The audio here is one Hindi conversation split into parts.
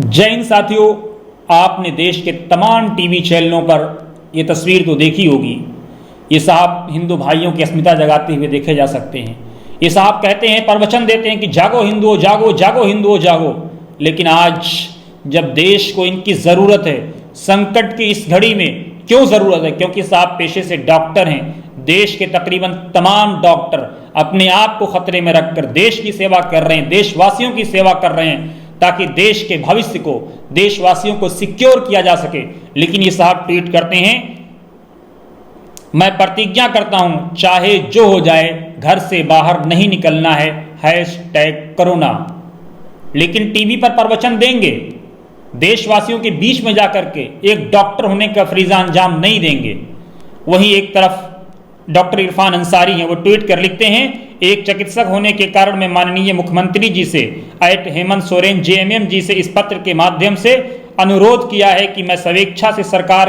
जय हिंद साथियों, आपने देश के तमाम टीवी चैनलों पर यह तस्वीर तो देखी होगी। ये साहब हिंदू भाइयों की अस्मिता जगाते हुए देखे जा सकते हैं। ये साहब कहते हैं, प्रवचन देते हैं कि जागो हिंदुओं जागो, जागो हिंदुओं जागो। लेकिन आज जब देश को इनकी ज़रूरत है, संकट की इस घड़ी में क्यों ज़रूरत है? क्योंकि साहब पेशे से डॉक्टर हैं। देश के तकरीबन तमाम डॉक्टर अपने आप को खतरे में रखकर देश की सेवा कर रहे हैं, देशवासियों की सेवा कर रहे हैं, ताकि देश के भविष्य को, देशवासियों को सिक्योर किया जा सके। लेकिन ये साहब ट्वीट करते हैं, मैं प्रतिज्ञा करता हूं चाहे जो हो जाए घर से बाहर नहीं निकलना है, #कोरोना। लेकिन टीवी पर प्रवचन देंगे, देशवासियों के बीच में जाकर के एक डॉक्टर होने का फरीजा अंजाम नहीं देंगे। वहीं एक तरफ डॉक्टर इरफान अंसारी हैं, वो ट्वीट कर लिखते हैं, एक चिकित्सक होने के कारण मैं माननीय मुख्यमंत्री जी से हेमंत सोरेन JMM जी से इस पत्र के माध्यम से अनुरोध किया है कि मैं स्वेच्छा से सरकार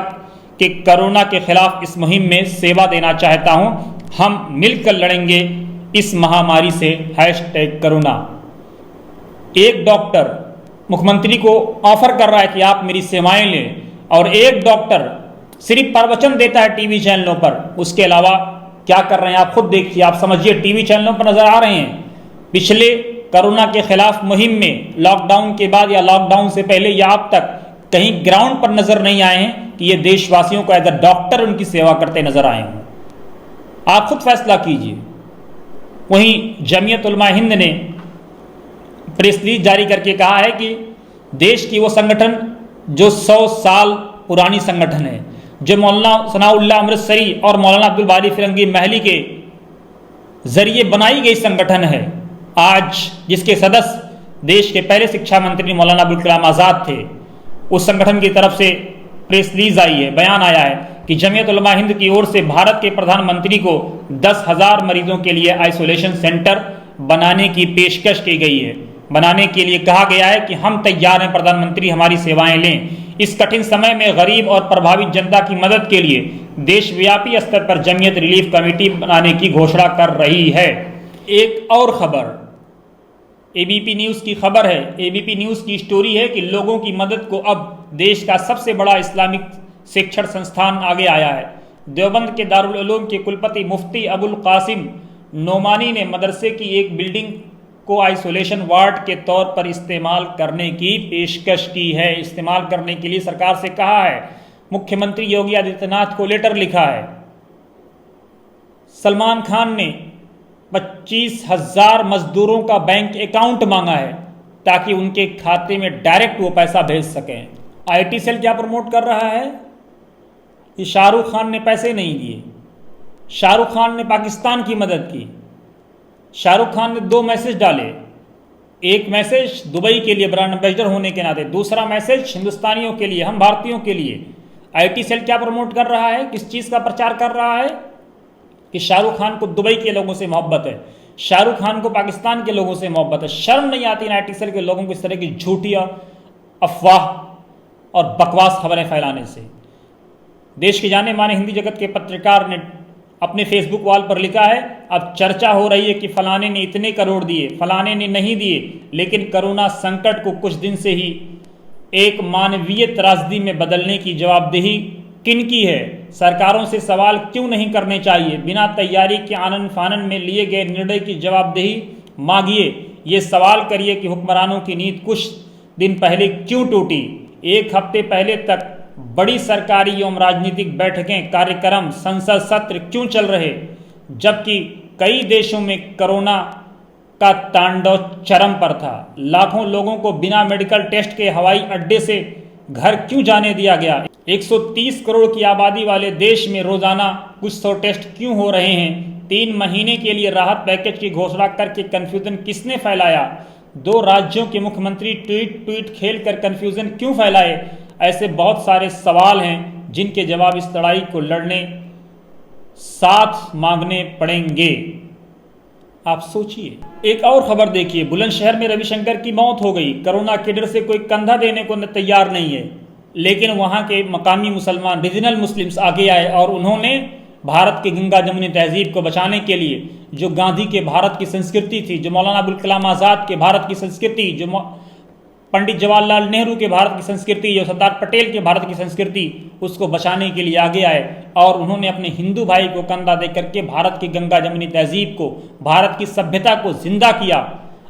के कोरोना के खिलाफ इस मुहिम में सेवा देना चाहता हूं। हम मिलकर लड़ेंगे इस महामारी से, #कोरोना। एक डॉक्टर मुख्यमंत्री को ऑफर कर रहा है कि आप मेरी सेवाएं लें, और एक डॉक्टर सिर्फ प्रवचन देता है टीवी चैनलों पर। उसके अलावा क्या कर रहे हैं आप खुद देखिए, आप समझिए। टीवी चैनलों पर नजर आ रहे हैं, पिछले कोरोना के खिलाफ मुहिम में लॉकडाउन के बाद या लॉकडाउन से पहले या अब तक कहीं ग्राउंड पर नजर नहीं आए हैं कि ये देशवासियों को एज अ डॉक्टर उनकी सेवा करते नजर आए हों। आप खुद फैसला कीजिए। वहीं जमीयत उलमा हिंद ने प्रेस रिलीज जारी करके कहा है कि देश की वो संगठन जो 100 साल पुरानी संगठन है, जो मौलाना सनाउल्लाह अमृतसरी और मौलाना अब्दुल बारी फिरंगी महली के जरिए बनाई गई संगठन है, आज जिसके सदस्य देश के पहले शिक्षा मंत्री मौलाना अबुल कलाम आज़ाद थे, उस संगठन की तरफ से प्रेस रिलीज आई है, बयान आया है कि जमीयत उलमा हिंद की ओर से भारत के प्रधानमंत्री को 10,000 मरीजों के लिए आइसोलेशन सेंटर बनाने की पेशकश की गई है। बनाने के लिए कहा गया है कि हम तैयार हैं, प्रधानमंत्री हमारी सेवाएं लें। इस कठिन समय में गरीब और प्रभावित जनता की मदद के लिए देशव्यापी स्तर पर जमीयत रिलीफ कमेटी बनाने की घोषणा कर रही है। एक और खबर ABP न्यूज़ की खबर है। ABP न्यूज़ की स्टोरी है कि लोगों की मदद को अब देश का सबसे बड़ा इस्लामिक शिक्षण संस्थान आगे आया है। देवबंद के दारुल उलूम के कुलपति मुफ्ती अबुल कासिम नोमानी ने मदरसे की एक बिल्डिंग को आइसोलेशन वार्ड के तौर पर इस्तेमाल करने की पेशकश की है। इस्तेमाल करने के लिए सरकार से कहा है। मुख्यमंत्री योगी आदित्यनाथ को लेटर लिखा है। सलमान खान ने 25,000 मजदूरों का बैंक अकाउंट मांगा है ताकि उनके खाते में डायरेक्ट वो पैसा भेज सकें। IT सेल क्या प्रमोट कर रहा है कि शाहरुख खान ने पैसे नहीं दिए, शाहरुख खान ने पाकिस्तान की मदद की। शाहरुख खान ने 2 मैसेज डाले, एक मैसेज दुबई के लिए ब्रांड एम्बेसडर होने के नाते, दूसरा मैसेज हिंदुस्तानियों के लिए, हम भारतीयों के लिए। IT सेल क्या प्रमोट कर रहा है, किस चीज़ का प्रचार कर रहा है कि शाहरुख खान को दुबई के लोगों से मोहब्बत है, शाहरुख खान को पाकिस्तान के लोगों से मोहब्बत है। शर्म नहीं आती इन IT सेल के लोगों को इस तरह की झूठी अफवाह और बकवास खबरें फैलाने से। देश के जाने माने हिंदी जगत के पत्रकार ने अपने फेसबुक वॉल पर लिखा है, अब चर्चा हो रही है कि फलाने ने इतने करोड़ दिए, फलाने ने नहीं दिए, लेकिन कोरोना संकट को कुछ दिन से ही एक मानवीय त्रासदी में बदलने की जवाबदेही किनकी है? सरकारों से सवाल क्यों नहीं करने चाहिए? बिना तैयारी के आनन फानन में लिए गए निर्णय की जवाबदेही मांगिए। ये सवाल करिए कि हुक्मरानों की नींद कुछ दिन पहले क्यों टूटी? एक हफ्ते पहले तक बड़ी सरकारी एवं राजनीतिक बैठकें, कार्यक्रम, संसद सत्र क्यों चल रहे, जबकि कई देशों में कोरोना का तांडव चरम पर था? लाखों लोगों को बिना मेडिकल टेस्ट के हवाई अड्डे से घर क्यों जाने दिया गया? 130 करोड़ की आबादी वाले देश में रोजाना कुछ 100 टेस्ट क्यों हो रहे हैं? 3 महीने के लिए राहत पैकेज की घोषणा करके कंफ्यूजन किसने फैलाया? 2 राज्यों के मुख्यमंत्री ट्वीट खेल कर कंफ्यूजन क्यों फैलाए? ऐसे बहुत सारे सवाल हैं जिनके जवाब इस लड़ाई को लड़ने साथ मांगने पड़ेंगे। आप सोचिए। एक और खबर देखिए, बुलंदशहर में रविशंकर की मौत हो गई। कोरोना के डर से कोई कंधा देने को तैयार नहीं है, लेकिन वहां के मकामी मुसलमान, रीजनल मुस्लिम्स आगे आए और उन्होंने भारत की गंगा जमुनी तहजीब को बचाने के लिए, जो गांधी के भारत की संस्कृति थी, जो मौलाना अबुल कलाम आज़ाद के भारत की संस्कृति, जो पंडित जवाहरलाल नेहरू के भारत की संस्कृति, जो सरदार पटेल के भारत की संस्कृति, उसको बचाने के लिए आगे आए और उन्होंने अपने हिंदू भाई को कंधा दे करके भारत की गंगा जमुनी तहजीब को, भारत की सभ्यता को जिंदा किया।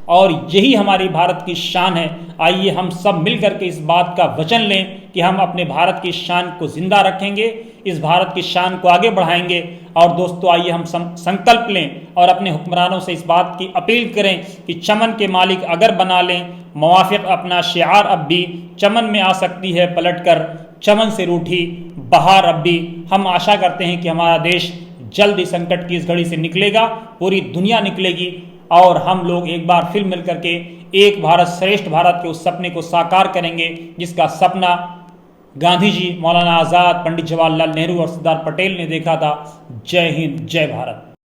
और यही हमारी भारत की शान है। आइए हम सब मिल करके इस बात का वचन लें कि हम अपने भारत की शान को जिंदा रखेंगे, इस भारत की शान को आगे बढ़ाएंगे। और दोस्तों, आइए हम संकल्प लें और अपने हुक्मरानों से इस बात की अपील करें कि चमन के मालिक अगर बना लें मुवाफिक अपना शिआर, अब भी चमन में आ सकती है पलटकर चमन से रूठी बहार अब भी। हम आशा करते हैं कि हमारा देश जल्द ही संकट की इस घड़ी से निकलेगा, पूरी दुनिया निकलेगी और हम लोग एक बार फिर मिल करके एक भारत श्रेष्ठ भारत के उस सपने को साकार करेंगे जिसका सपना गांधी जी, मौलाना आज़ाद, पंडित जवाहरलाल नेहरू और सरदार पटेल ने देखा था। जय हिंद, जय भारत।